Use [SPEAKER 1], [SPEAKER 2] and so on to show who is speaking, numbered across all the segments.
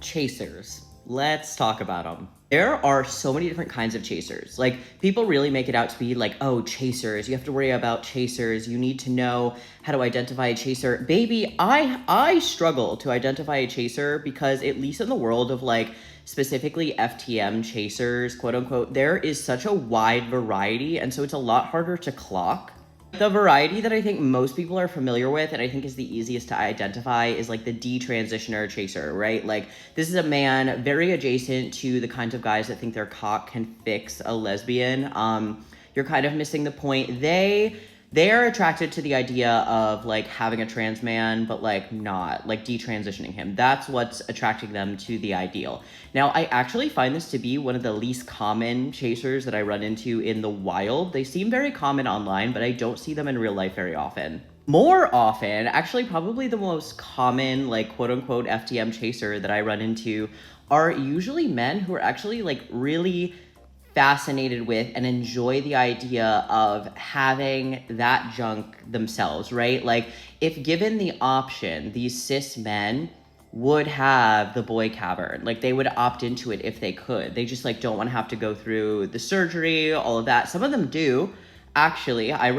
[SPEAKER 1] Chasers. Let's talk about them. There are so many different kinds of chasers. Like, people really make it out to be like, oh, chasers, you have to worry about chasers. You need to know how to identify a chaser. Baby, I struggle to identify a chaser because, at least in the world of like specifically FtM chasers, quote unquote, there is such a wide variety. And so it's a lot harder to clock. The variety that I think most people are familiar with, and I think is the easiest to identify, is like the detransitioner chaser, right? Like, this is a man very adjacent to the kinds of guys that think their cock can fix a lesbian. You're kind of missing the point. They are attracted to the idea of like having a trans man, but like not, like detransitioning him. That's what's attracting them to the ideal. Now, I actually find this to be one of the least common chasers that I run into in the wild. They seem very common online, but I don't see them in real life very often. More often, actually probably the most common, like, quote unquote FTM chaser that I run into are usually men who are actually like really fascinated with and enjoy the idea of having that junk themselves, right? Like, if given the option, these cis men would have the boy cavern. Like, they would opt into it if they could. They just like don't want to have to go through the surgery, all of that. Some of them do. Actually, I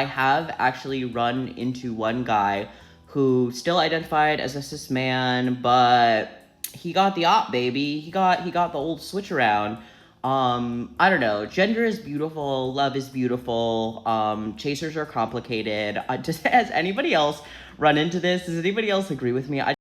[SPEAKER 1] have actually run into one guy who still identified as a cis man, but he got the op, baby. He got the old switch around. I don't know. Gender is beautiful. Love is beautiful. Chasers are complicated. Has anybody else run into this? Does anybody else agree with me?